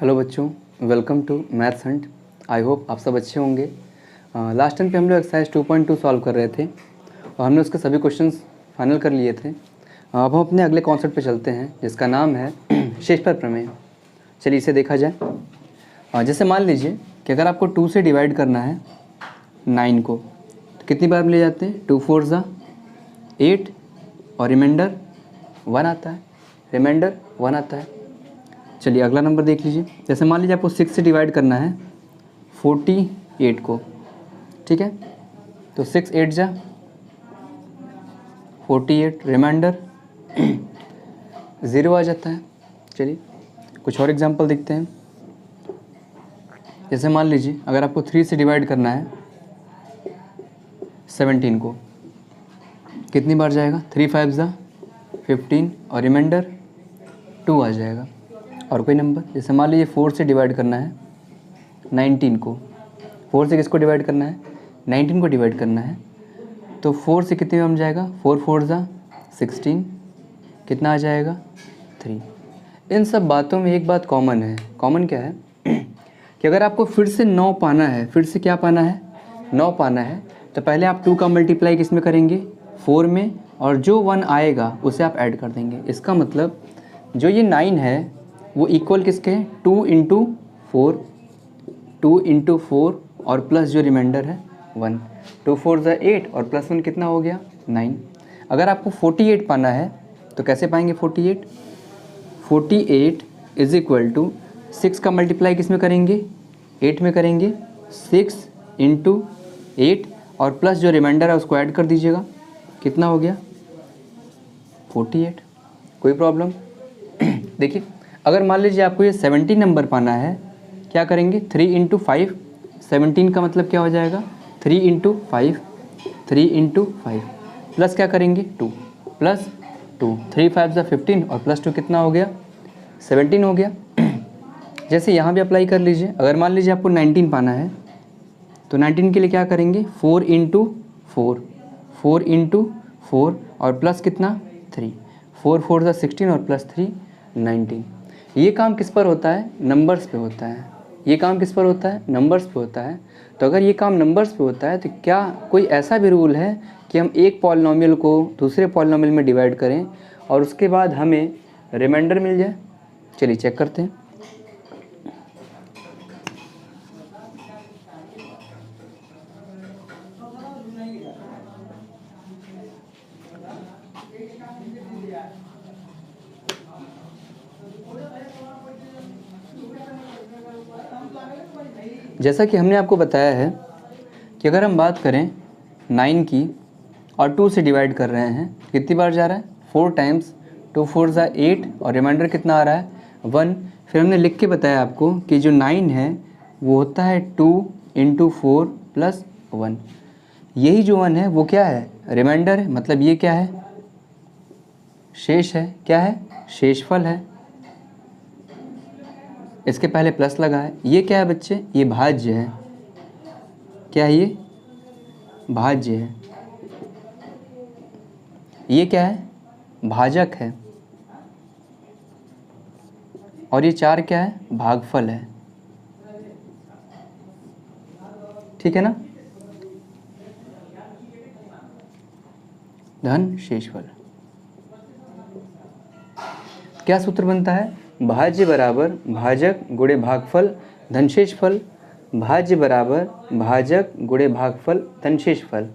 Hello बच्चों, welcome to maths hunt. I hope आप सब अच्छे होंगे। लास्ट टाइम पे हम लोग एक्सरसाइज 2.2 सॉल्व कर रहे थे और हमने उसके सभी क्वेश्चंस फाइनल कर लिए थे। अब हम अपने अगले कॉन्सेप्ट पे चलते हैं जिसका नाम है शेषफल प्रमेय। चलिए इसे देखा जाए। जैसे मान लीजिए कि अगर आपको 2 से डिवाइड करना है 9 को, तो कितनी बार ले जाते हैं? 2 4 ज़ा 8 और रिमाइंडर 1 आता है। रिमाइंडर 1 आता है। चलिए अगला नंबर देख लीजिए। जैसे मान लीजिए आपको 6 से डिवाइड करना है 48 को, ठीक है। तो 6 8 जा 48, रिमाइंडर 0 आ जाता है। चलिए कुछ और एग्जांपल देखते हैं। जैसे मान लीजिए अगर आपको 3 से डिवाइड करना है 17 को, कितनी बार जाएगा? 3 5 जा 15 और रिमाइंडर 2 आ जाएगा। और कोई नंबर, जैसे मान लीजिए 4 से डिवाइड करना है 19 को। 4 से किसको डिवाइड करना है? 19 को डिवाइड करना है। तो 4 से कितने में जाएगा? 4 4 ज़ा 16, कितना आ जाएगा? 3। इन सब बातों में एक बात कॉमन है। कॉमन क्या है कि अगर आपको फिर से 9 पाना है, फिर से क्या पाना है? 9 पाना है, तो पहले आप 2 का मल्टीप्लाई किस में करेंगे? 4 में, और जो 1 आएगा उसे आप ऐड कर देंगे। इसका मतलब जो ये 9 है वो इक्वल किसके हैं? 2 इंटू 4, 2 इंटू 4 और प्लस जो रिमाइंडर है 1। 2 4 ज़ा 8 और प्लस 1 कितना हो गया? 9। अगर आपको 48 पाना है तो कैसे पाएंगे 48? 48 इज इक्वल टू 6 का मल्टीप्लाई किस में करेंगे? 8 में करेंगे। 6 इंटू 8 और प्लस जो रिमाइंडर है उसको ऐड कर दीजिएगा। कितना हो गया? 48। कोई प्रॉब्लम? देखिए अगर मान लीजिए आपको ये 17 नंबर पाना है, क्या करेंगे? 3 इंटू 5। 17 का मतलब क्या हो जाएगा? 3 इंटू 5, 3 इंटू 5 प्लस क्या करेंगे? 2 प्लस 2, 3 5 ज़ा 15 और प्लस 2 कितना हो गया? 17 हो गया। जैसे यहाँ भी अप्लाई कर लीजिए। अगर मान लीजिए आपको 19 पाना है तो 19 के लिए क्या करेंगे? 4 इंटू 4, 4 इंटू 4 और प्लस कितना? 3, 4 4 ज़ा 16 और प्लस 3 19। ये काम किस पर होता है? नंबर्स पे होता है। ये काम किस पर होता है? नंबर्स पे होता है। तो अगर ये काम नंबर्स पे होता है तो क्या कोई ऐसा भी रूल है कि हम एक पॉलिनोमियल को दूसरे पॉलिनोमियल में डिवाइड करें और उसके बाद हमें रिमाइंडर मिल जाए? चलिए चेक करते हैं। जैसा कि हमने आपको बताया है कि अगर हम बात करें 9 की और 2 से डिवाइड कर रहे हैं, कितनी बार जा रहा है? 4 टाइम्स। 2 4 ज़ा 8 और रिमाइंडर कितना आ रहा है? 1। फिर हमने लिख के बताया आपको कि जो 9 है वो होता है 2 इंटू 4 प्लस 1। यही जो 1 है वो क्या है? रिमाइंडर है। मतलब ये क्या है? शेष है। क्या है? शेषफल है। इसके पहले प्लस लगा है। ये क्या है बच्चे? ये भाज्य है। क्या है ये? भाज्य है। ये क्या है? भाजक है। और ये 4 क्या है? भागफल है। ठीक है ना? धन शेषफल। क्या सूत्र बनता है? भाज्य बराबर भाजक गुणे भागफल धन शेषफल। भाज्य बराबर भाजक गुणे भागफल धन शेषफल।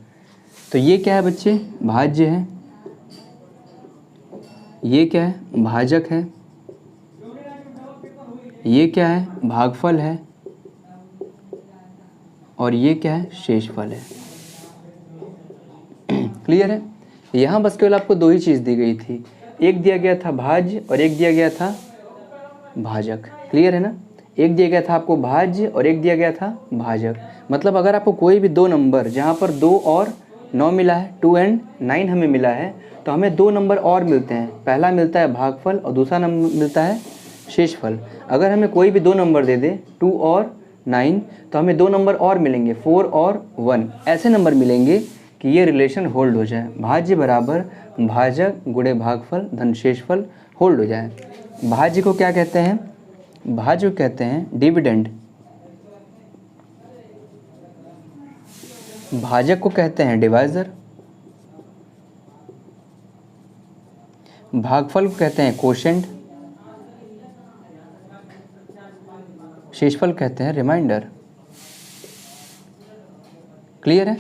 तो ये क्या है बच्चे? भाज्य है। ये क्या है? भाजक है। ये क्या है? भागफल है। और ये क्या है? शेषफल है। क्लियर है? यहाँ बस केवल आपको 2 ही चीज़ दी गई थी। एक दिया गया था भाज्य और एक दिया गया था भाजक। क्लियर है ना? एक दिया गया था आपको भाज्य और एक दिया गया था भाजक। मतलब अगर आपको कोई भी 2 नंबर जहाँ पर 2 और 9 मिला है, 2 एंड 9 हमें मिला है, तो हमें 2 नंबर और मिलते हैं। पहला मिलता है भागफल और दूसरा नंबर मिलता है शेषफल। अगर हमें कोई भी 2 नंबर दे दे 2 और 9, तो हमें 2 नंबर और मिलेंगे 4 और 1। ऐसे नंबर मिलेंगे कि ये रिलेशन होल्ड हो जाए। भाज्य बराबर भाजक गुणे भागफल धन शेषफल होल्ड हो जाए। भाज्य को क्या कहते हैं? भाज्य को कहते हैं डिविडेंड, भाजक को कहते हैं डिवाइजर, भागफल को कहते हैं कोशेंट, शेषफल कहते हैं रिमाइंडर। क्लियर है?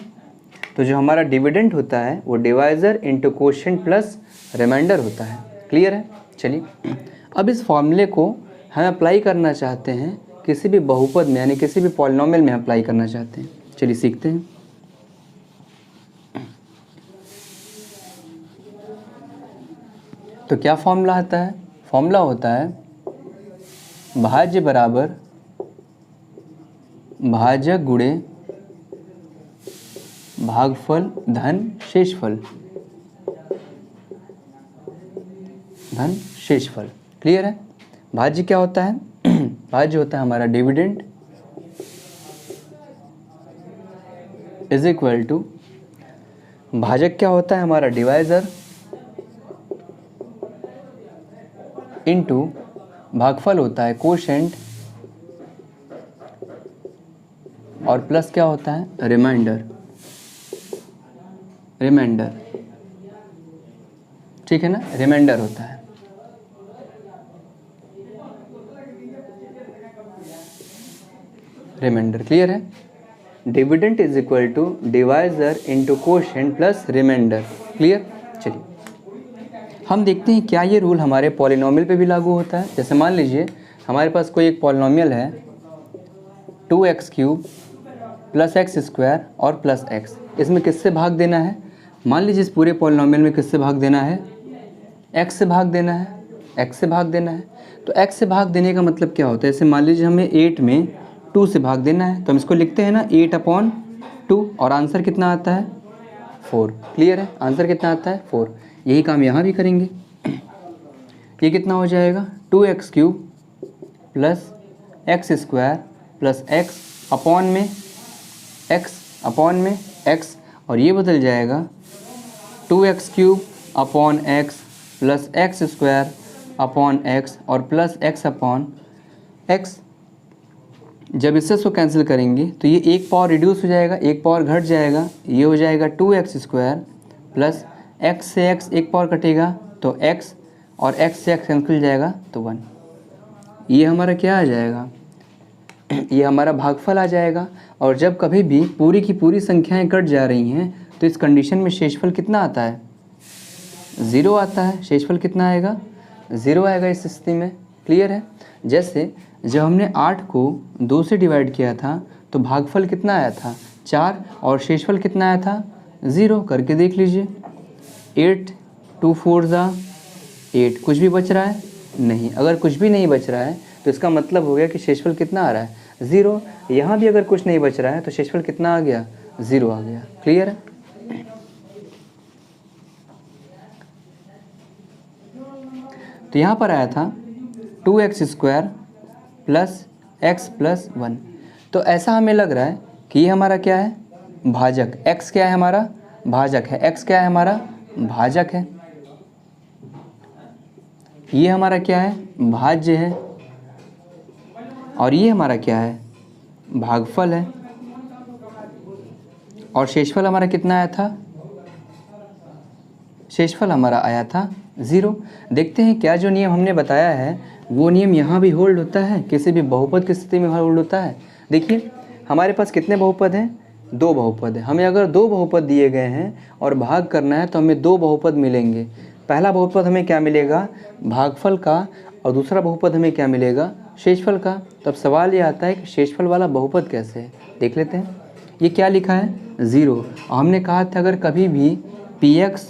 तो जो हमारा डिविडेंड होता है वो divisor into quotient plus remainder होता है। क्लियर है? चलिए अब इस फॉर्मूले को हम अप्लाई करना चाहते हैं किसी भी बहुपद में, यानी किसी भी पॉलिनोमियल में अप्लाई करना चाहते हैं। चलिए सीखते हैं। तो क्या फॉर्मूला आता है? फॉर्मूला होता है भाज्य बराबर भाजक गुणे भागफल धन शेषफल, धन शेषफल। क्लियर है? भाज्य क्या होता है? भाज्य होता है हमारा डिविडेंड इज इक्वल टू, भाजक क्या होता है हमारा डिवाइजर इनटू भागफल होता है कोशेंट और प्लस क्या होता है रिमाइंडर, रिमाइंडर। ठीक है ना? रिमाइंडर होता है। रिमाइंडर। क्लियर है? Dividend is equal to divisor into quotient plus remainder. Clear? चलिए हम देखते हैं क्या ये रूल हमारे पॉलिनोमियल पे भी लागू होता है। जैसे मान लीजिए हमारे पास कोई एक पॉलिनोमियल है 2x³ प्लस एक्स स्क्वायर और प्लस एक्स। इसमें किससे भाग देना है? मान लीजिए इस पूरे पॉलिनोमियल में किससे भाग देना है? x से भाग देना है, x से भाग देना है। तो x से भाग देने का मतलब क्या होता है? जैसे मान लीजिए हमें 8 में 2 से भाग देना है, तो हम इसको लिखते हैं ना 8/2 और आंसर कितना आता है 4। क्लियर है? आंसर कितना आता है 4। यही काम यहाँ भी करेंगे। ये कितना हो जाएगा 2x³ plus x square plus x upon में x और ये बदल जाएगा 2x³ upon x plus x square upon x और प्लस एक्स अपॉन एक्स। जब इससे इसको कैंसिल करेंगे तो ये एक पावर रिड्यूस हो जाएगा, एक पावर घट जाएगा, ये हो जाएगा 2x² प्लस एक्स से एक्स एक पावर कटेगा तो x और x से x कैंसिल जाएगा तो 1। ये हमारा क्या आ जाएगा? ये हमारा भागफल आ जाएगा। और जब कभी भी पूरी की पूरी संख्याएं कट जा रही हैं तो इस कंडीशन में शेषफल कितना आता है? 0 आता है। शेषफल कितना आएगा? 0 आएगा इस स्थिति में। क्लियर है? जैसे जब हमने 8 को 2 से डिवाइड किया था तो भागफल कितना आया था 4 और शेषफल कितना आया था 0। करके देख लीजिए 8 2 4 8। कुछ भी बच रहा है? नहीं। अगर कुछ भी नहीं बच रहा है तो इसका मतलब हो गया कि शेषफल कितना आ रहा है 0। यहाँ भी अगर कुछ नहीं बच रहा है तो शेषफल कितना आ गया 0 आ गया। क्लियर है? तो यहाँ पर आया था 2x² प्लस x प्लस 1। तो ऐसा हमें लग रहा है कि ये हमारा क्या है? भाजक। x क्या है हमारा? भाजक है। x क्या है हमारा? भाजक है। ये हमारा क्या है? भाज्य है। और ये हमारा क्या है? भागफल है। और शेषफल हमारा कितना आया था? शेषफल हमारा आया था 0। देखते हैं क्या जो नियम हमने बताया है वो नियम यहाँ भी होल्ड होता है, किसी भी बहुपद की स्थिति में होल्ड होता है। देखिए हमारे पास कितने बहुपद हैं? 2 बहुपद है। हमें अगर 2 बहुपद दिए गए हैं और भाग करना है तो हमें 2 बहुपद मिलेंगे। पहला बहुपद हमें क्या मिलेगा? भागफल का। और दूसरा बहुपद हमें क्या मिलेगा? शेषफल का। तब सवाल ये आता है कि शेषफल वाला बहुपद कैसे है? देख लेते हैं। ये क्या लिखा है? 0। और हमने कहा था अगर कभी भी px,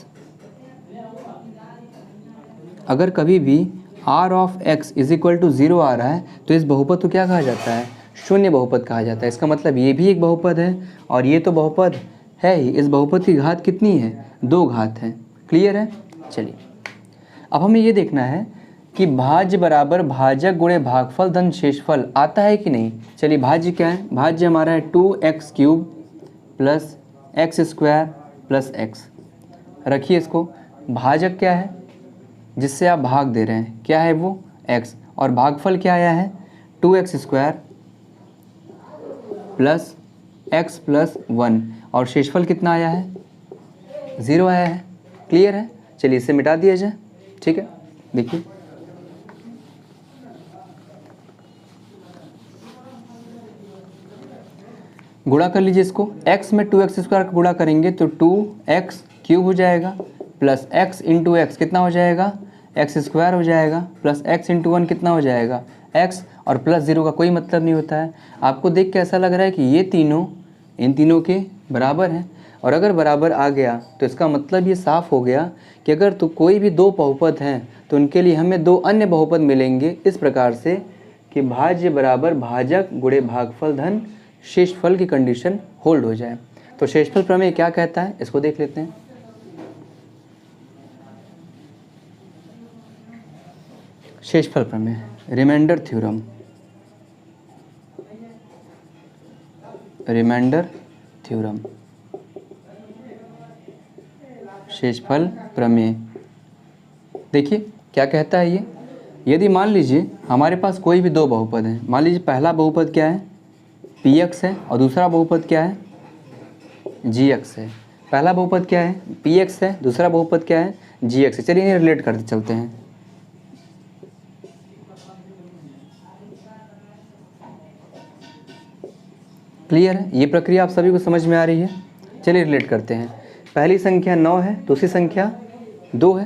अगर कभी भी r of x is equal to 0 आ रहा है तो इस बहुपद को क्या कहा जाता है? शून्य बहुपद कहा जाता है। इसका मतलब ये भी एक बहुपद है और ये तो बहुपद है ही। इस बहुपद की घात कितनी है? 2 घात है। क्लियर है? चलिए अब हमें ये देखना है कि भाज्य बराबर भाजक गुणे भागफल धन शेषफल आता है कि नहीं। चलिए भाज्य क्या है? भाज्य हमारा है 2x³ plus x² plus x। रखिए इसको। भाजक क्या है? जिससे आप भाग दे रहे हैं क्या है वो? x। और भागफल क्या आया है? 2x² प्लस x प्लस 1 और शेषफल कितना आया है? 0 आया है। क्लियर है? चलिए इसे मिटा दिया जाए। ठीक है, देखिए गुणा कर लीजिए इसको। x में 2x² का गुणा करेंगे तो 2x³ हो जाएगा प्लस x इंटू एक्स कितना हो जाएगा? x² हो जाएगा प्लस x इंटू 1 कितना हो जाएगा? x और प्लस 0 का कोई मतलब नहीं होता है। आपको देख के ऐसा लग रहा है कि ये तीनों इन तीनों के बराबर हैं, और अगर बराबर आ गया तो इसका मतलब ये साफ हो गया कि अगर तो कोई भी दो बहुपद हैं तो उनके लिए हमें दो अन्य बहुपद मिलेंगे इस प्रकार से कि भाज्य बराबर भाजक गुणे भागफल धन शेषफल की कंडीशन होल्ड हो जाए। तो शेषफल प्रमेय क्या कहता है इसको देख लेते हैं। शेषफल प्रमेय, रिमाइंडर थ्योरम, रिमाइंडर थ्योरम, शेषफल प्रमेय। देखिए क्या कहता है ये, यदि मान लीजिए हमारे पास कोई भी दो बहुपद हैं, मान लीजिए पहला बहुपद क्या है? px है और दूसरा बहुपद क्या है? gx है। पहला बहुपद क्या है? px है, दूसरा बहुपद क्या है? gx है। चलिए इन्हें रिलेट करते चलते हैं। क्लियर है? ये प्रक्रिया आप सभी को समझ में आ रही है? चलिए रिलेट करते हैं। पहली संख्या 9 है, दूसरी संख्या 2 है।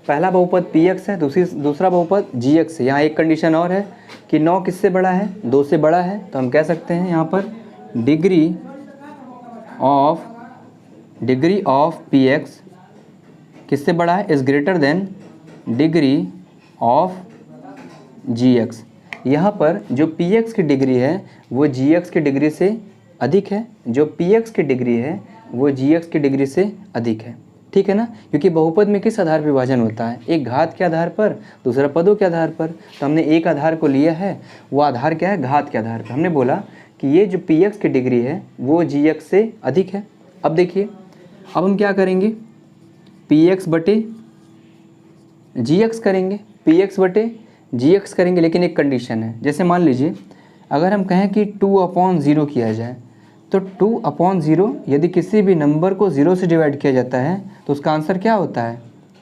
पहला बहुपद px है, दूसरा बहुपद gx है। यहाँ एक कंडीशन और है कि 9 किससे बड़ा है? 2 से बड़ा है। तो हम कह सकते हैं यहाँ पर डिग्री ऑफ px किससे बड़ा है? Is greater than degree of gx। यहाँ पर जो px की डिग्री है वो gx की डिग्री से अधिक है, जो px की डिग्री है वो gx की डिग्री से अधिक है। ठीक है ना? क्योंकि बहुपद में किस आधार पर विभाजन होता है? एक घात के आधार पर, दूसरा पदों के आधार पर। तो हमने एक आधार को लिया है, वो आधार क्या है? घात के आधार पर। हमने बोला कि ये जो px की डिग्री है वो gx से अधिक है। अब देखिए, अब हम क्या करेंगे? px बटे gx करेंगे, px बटे gx करेंगे, लेकिन एक कंडीशन है। जैसे मान लीजिए अगर हम कहें कि 2/0 किया जाए तो 2/0 यदि किसी भी नंबर को 0 से डिवाइड किया जाता है तो उसका आंसर क्या होता है?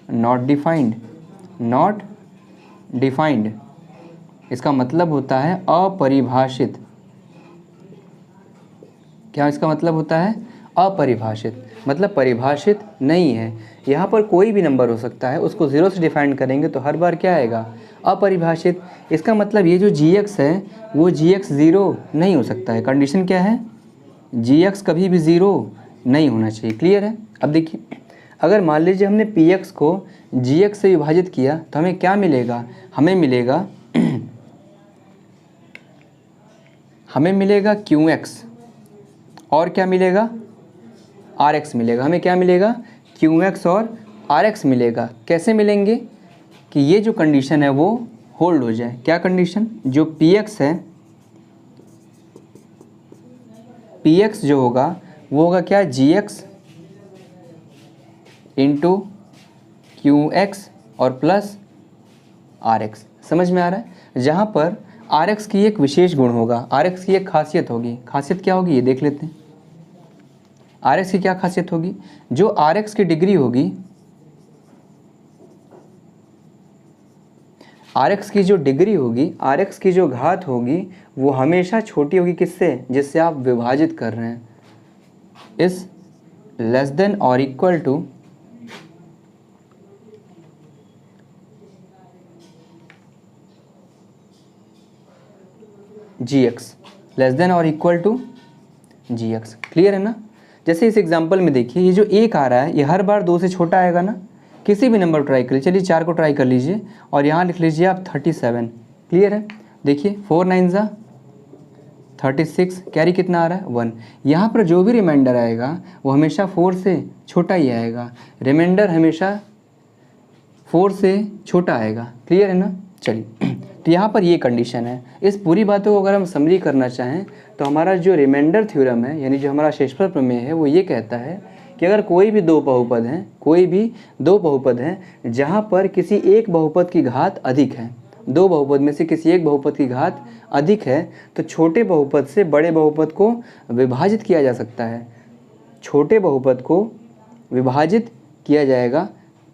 Not defined. नॉट डिफाइंड इसका मतलब होता है अपरिभाषित। क्या इसका मतलब होता है? अपरिभाषित, मतलब परिभाषित नहीं है। यहाँ पर कोई भी नंबर हो सकता है, उसको 0 से डिफाइन करेंगे तो हर बार क्या आएगा? अपरिभाषित। इसका मतलब ये जो gx है वो gx 0 नहीं हो सकता है। कंडीशन क्या है? gx कभी भी 0 नहीं होना चाहिए। क्लियर है? अब देखिए, अगर मान लीजिए हमने px को gx से विभाजित किया तो हमें क्या मिलेगा? हमें मिलेगा qx और क्या मिलेगा? rx मिलेगा। हमें क्या मिलेगा? qx और rx मिलेगा। कैसे मिलेंगे? कि ये जो कंडीशन है वो होल्ड हो जाए। क्या कंडीशन? जो px है, px जो होगा वो होगा क्या? gx इंटू qx और प्लस rx। समझ में आ रहा है? जहाँ पर rx की एक विशेष गुण होगा, rx की एक खासियत होगी। खासियत क्या होगी ये देख लेते हैं। rx की क्या खासियत होगी? जो rx की डिग्री होगी, rx की जो डिग्री होगी, rx की जो घात होगी वो हमेशा छोटी होगी। किससे? जिससे आप विभाजित कर रहे हैं। इस लेस देन और equal to gx, less than और इक्वल टू gx। क्लियर है ना? जैसे इस एग्जांपल में देखिए, ये जो 1 आ रहा है ये हर बार 2 से छोटा आएगा ना। किसी भी नंबर ट्राई करिए। चलिए 4 को ट्राई कर लीजिए और यहाँ लिख लीजिए आप 37। क्लियर है? देखिए 4 9 ज़ा 36, कैरी कितना आ रहा है? 1। यहाँ पर जो भी रिमाइंडर आएगा वो हमेशा 4 से छोटा ही आएगा। रिमाइंडर हमेशा 4 से छोटा आएगा। क्लियर है ना? चलिए, तो यहाँ पर ये कंडीशन है। इस पूरी बातों को अगर हम समरी करना चाहें तो हमारा जो रिमाइंडर थ्योरम है, यानी जो हमारा शेषफल प्रमेय है, वो ये कहता है कि अगर कोई भी दो बहुपद हैं, जहाँ पर किसी एक बहुपद की घात अधिक है दो बहुपद में से किसी एक बहुपद की घात अधिक है तो छोटे बहुपद से बड़े बहुपद को विभाजित किया जा सकता है। छोटे बहुपद को विभाजित किया जाएगा,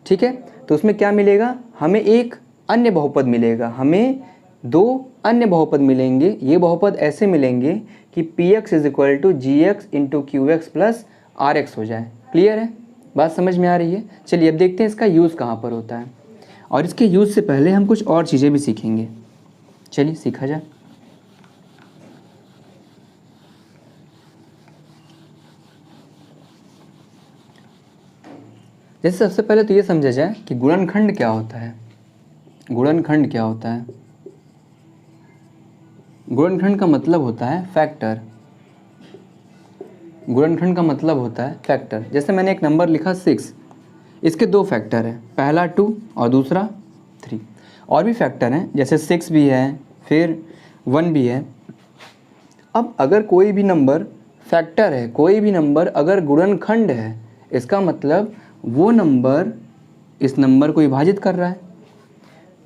ठीक है। तो उसमें क्या मिलेगा, हमें एक अन्य बहुपद मिलेगा, हमें दो अन्य बहुपद मिलेंगे। ये बहुपद ऐसे मिलेंगे कि px is equal to gx into q x plus r x हो जाए। क्लियर है, बात समझ में आ रही है। चलिए अब देखते हैं इसका यूज़ कहाँ पर होता है, और इसके यूज़ से पहले हम कुछ और चीज़ें भी सीखेंगे। चलिए सीखा जाए। जैसे सबसे पहले तो ये समझा जाए कि गुणनखंड क्या होता है। गुणनखंड क्या होता है? गुणनखंड का मतलब होता है फैक्टर। गुणनखंड का मतलब होता है फैक्टर। जैसे मैंने एक नंबर लिखा 6, इसके दो फैक्टर हैं, पहला 2 और दूसरा 3। और भी फैक्टर हैं, जैसे 6 भी है, फिर 1 भी है। अब अगर कोई भी नंबर फैक्टर है, कोई भी नंबर अगर गुणनखंड है, इसका मतलब वो नंबर इस नंबर को विभाजित कर रहा है।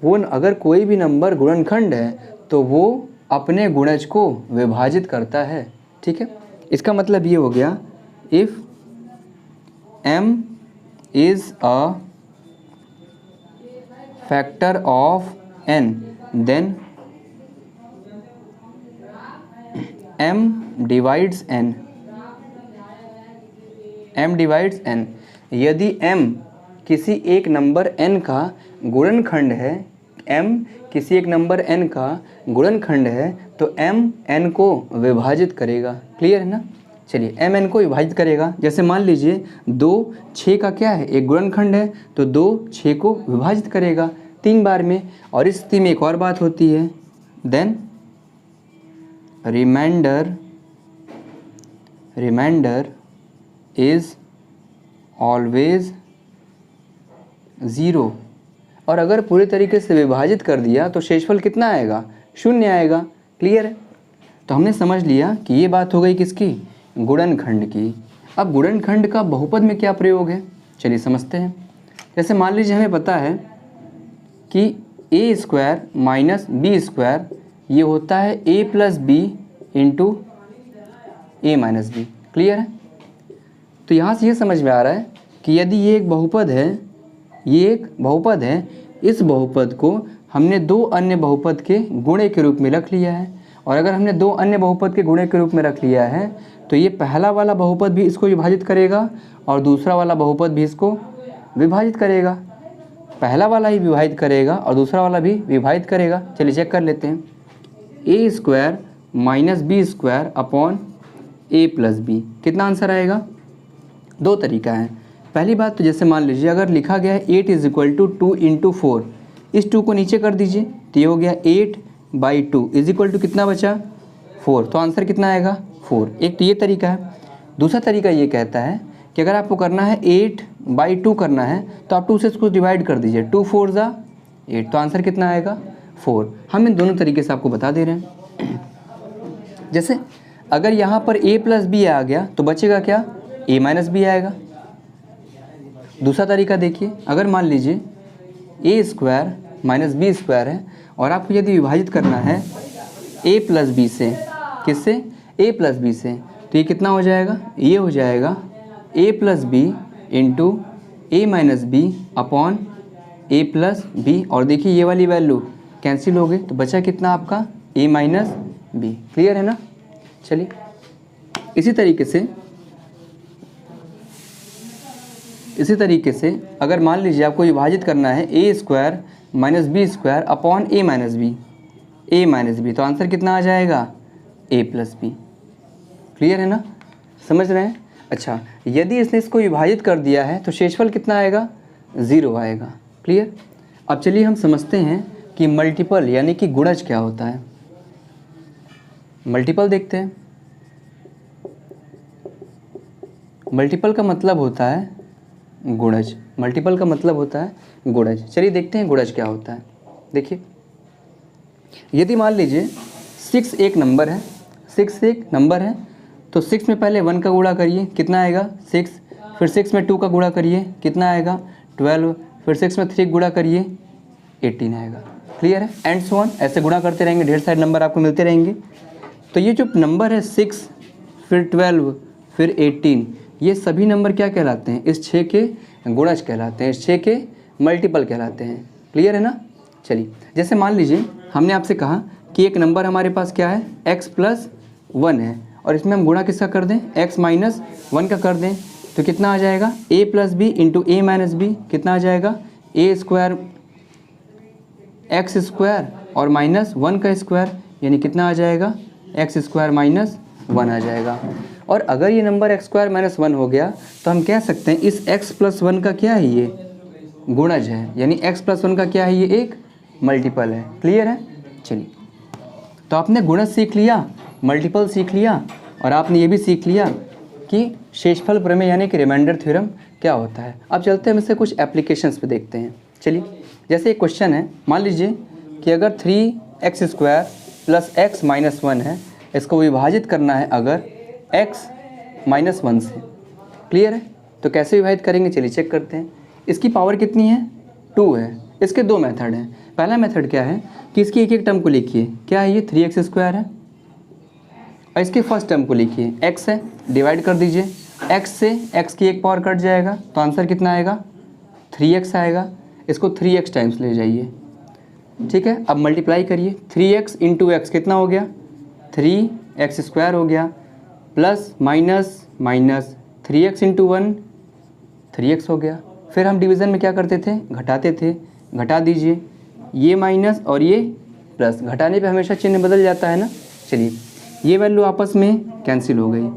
वो अगर कोई भी नंबर गुणनखंड है तो वो अपने गुणज को विभाजित करता है, ठीक है। इसका मतलब ये हो गया, if m is a factor of n then m divides n। m divides n। यदि m किसी एक नंबर n का गुणनखंड है, m किसी एक नंबर n का गुणनखंड है तो m n को विभाजित करेगा। क्लियर है ना। चलिए m n को विभाजित करेगा। जैसे मान लीजिए 2 6 का क्या है, एक गुणनखंड है, तो 2 6 को विभाजित करेगा 3 बार में। और इस स्थिति में एक और बात होती है, देन रिमाइंडर इज़ ऑलवेज 0। और अगर पूरे तरीके से विभाजित कर दिया तो शेषफल कितना आएगा, 0 आएगा। क्लियर है। तो हमने समझ लिया कि ये बात हो गई किसकी, गुणनखंड की। अब गुणनखंड का बहुपद में क्या प्रयोग है, चलिए समझते हैं। जैसे मान लीजिए हमें पता है कि a square minus B square ये होता है a plus b into a minus b. Clear है। तो यहाँ से ये समझ में आ रहा है कि यदि ये एक बहुपद है, ये एक बहुपद है, इस बहुपद को हमने दो अन्य बहुपद के गुणे के रूप में रख लिया है। और अगर हमने दो अन्य बहुपद के गुणे के रूप में रख लिया है तो ये पहला वाला बहुपद भी इसको विभाजित करेगा और दूसरा वाला बहुपद भी इसको विभाजित करेगा। पहला वाला ही विभाजित करेगा और दूसरा वाला भी विभाजित करेगा। चलिए चेक कर लेते हैं। A square minus B square upon A plus B, कितना आंसर आएगा। दो तरीका है। पहली बात तो जैसे मान लीजिए अगर लिखा गया है 8 इज इक्वल टू 2 इंटू 4, इस 2 को नीचे कर दीजिए तो ये हो गया 8/2 इज इक्वल टू कितना बचा 4, तो आंसर कितना आएगा 4। एक तो ये तरीका है। दूसरा तरीका ये कहता है कि अगर आपको करना है 8/2 करना है तो आप 2 से इसको डिवाइड कर दीजिए, 2 4 ज़ा 8, तो आंसर कितना आएगा 4। हम इन दोनों तरीके से आपको बता दे रहे हैं। जैसे अगर यहाँ पर a प्लस बी आ गया तो बचेगा क्या, a माइनस बी आएगा। दूसरा तरीका देखिए, अगर मान लीजिए a square minus B square है और आपको यदि विभाजित करना है a प्लस बी से, किससे, a प्लस बी से, तो ये कितना हो जाएगा, ये हो जाएगा a plus b into a minus b upon A plus b. और देखिए ये वाली वैल्यू कैंसिल हो गई तो बचा कितना आपका a माइनस बी। क्लियर है ना। चलिए इसी तरीके से अगर मान लीजिए आपको विभाजित करना है a square minus B square upon a minus b, तो आंसर कितना आ जाएगा a प्लस बी। क्लियर है ना, समझ रहे हैं। अच्छा, यदि इसने इसको विभाजित कर दिया है तो शेषफल कितना आएगा, 0 आएगा। क्लियर। अब चलिए हम समझते हैं कि मल्टीपल यानी कि गुणज क्या होता है। मल्टीपल देखते हैं। मल्टीपल का मतलब होता है गुणज। मल्टीपल का मतलब होता है गुणज। चलिए देखते हैं गुणज क्या होता है। देखिए यदि मान लीजिए 6 एक नंबर है, 6 एक नंबर है तो 6 में पहले 1 का गुणा करिए, कितना आएगा 6, फिर 6 में 2 का गुणा करिए, कितना आएगा 12, फिर 6 में 3 गुणा करिए 18 आएगा। क्लियर है, एंड सो ऑन, ऐसे गुणा करते रहेंगे, ढेर सारे नंबर आपको मिलते रहेंगे। तो ये जो नंबर है 6 फिर 12 फिर 18, ये सभी नंबर क्या कहलाते हैं, इस 6 के गुणज कहलाते हैं, इस 6 के मल्टीपल कहलाते हैं। क्लियर है ना। चलिए जैसे मान लीजिए हमने आपसे कहा कि एक नंबर हमारे पास क्या है x+1 है और इसमें हम गुणा किसका कर दें, x-1 का कर दें, तो कितना आ जाएगा a+b इंटू a-b, कितना आ जाएगा a² x² और -1 का स्क्वायर, यानी कितना आ जाएगा x² -1 आ जाएगा। और अगर ये नंबर x² -1 हो गया तो हम कह सकते हैं इस x+1 का क्या है, ये गुणज है, यानी x+1 का क्या है, ये एक मल्टीपल है। क्लियर है। चलिए तो आपने गुणज सीख लिया, मल्टीपल सीख लिया, और आपने ये भी सीख लिया कि शेषफल प्रमेय यानी कि रिमाइंडर थ्योरम क्या होता है। अब चलते हैं हम इससे कुछ एप्लीकेशंस पे देखते हैं। चलिए जैसे एक क्वेश्चन है, मान लीजिए कि अगर 3x² + x - 1 है, इसको विभाजित करना है अगर x - 1 से। क्लियर है। तो कैसे विभाजित करेंगे, चलिए चेक करते हैं। इसकी पावर कितनी है, 2 है। इसके दो मेथड हैं। पहला मेथड क्या है कि इसकी एक एक टर्म को लिखिए, क्या है ये 3x² है, और इसके फर्स्ट टर्म को लिखिए x है, डिवाइड कर दीजिए, x से x की एक पावर कट जाएगा तो आंसर कितना आएगा 3x आएगा। इसको 3x टाइम्स ले जाइए, ठीक है। अब मल्टीप्लाई करिए, 3x इंटू x कितना हो गया 3x² हो गया, plus minus minus 3x into 1 3x हो गया। फिर हम डिवीज़न में क्या करते थे, घटाते थे, घटा दीजिए, ये माइनस और ये प्लस, घटाने पे हमेशा चिन्ह बदल जाता है ना। चलिए ये वैल्यू आपस में कैंसिल हो गई,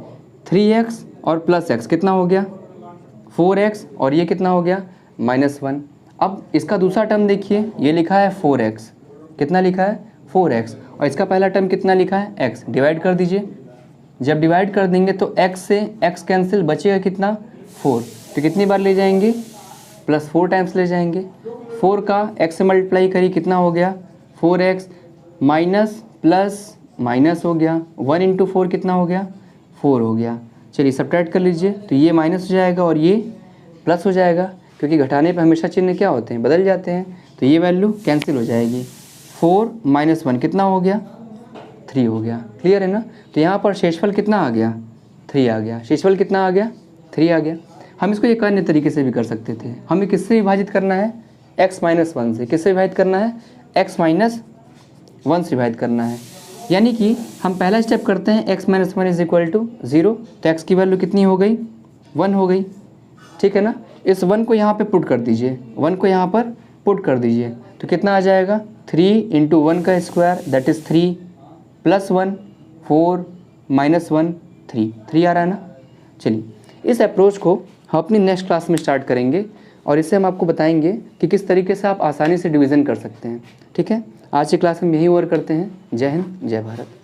3x और प्लस x कितना हो गया 4x, और ये कितना हो गया -1। अब इसका दूसरा टर्म देखिए, ये लिखा है 4x, कितना लिखा है 4x, और इसका पहला टर्म कितना लिखा है x, डिवाइड कर दीजिए। जब डिवाइड कर देंगे तो x से x कैंसिल, बचेगा कितना 4, तो कितनी बार ले जाएंगे +4 टाइम्स ले जाएंगे। 4 का x से मल्टीप्लाई करिए, कितना हो गया 4x, माइनस प्लस माइनस हो गया, 1 इंटू 4 कितना हो गया 4 हो गया। चलिए सब्ट्रैक्ट कर लीजिए, तो ये माइनस हो जाएगा और ये प्लस हो जाएगा, क्योंकि घटाने पे हमेशा चिन्ह क्या होते हैं, बदल जाते हैं। तो ये वैल्यू कैंसिल हो जाएगी, 4 - 1 कितना हो गया 3 हो गया। क्लियर है ना। तो यहाँ पर शेषफल कितना आ गया 3 आ गया, शेषफल कितना आ गया 3 आ गया। हम इसको एक अन्य तरीके से भी कर सकते थे, हमें किससे विभाजित करना है x - 1 से, किससे विभाजित करना है x - 1 से विभाजित करना है। यानी कि हम पहला स्टेप करते हैं x - 1 = 0, तो x की वैल्यू कितनी हो गई 1 हो गई, ठीक है ना। इस 1 को यहाँ पे पुट कर दीजिए, 1 को यहाँ पर पुट कर दीजिए, तो कितना आ जाएगा 3 इंटू 1 का स्क्वायर दैट इज़ 3 + 1 4 -1 3 आ रहा है ना। चलिए इस अप्रोच को हम अपनी नेक्स्ट क्लास में स्टार्ट करेंगे, और इससे हम आपको बताएंगे कि किस तरीके से आप आसानी से डिवीज़न कर सकते हैं। ठीक है, आज की क्लास में यही ओवर करते हैं। जय हिंद, जय भारत।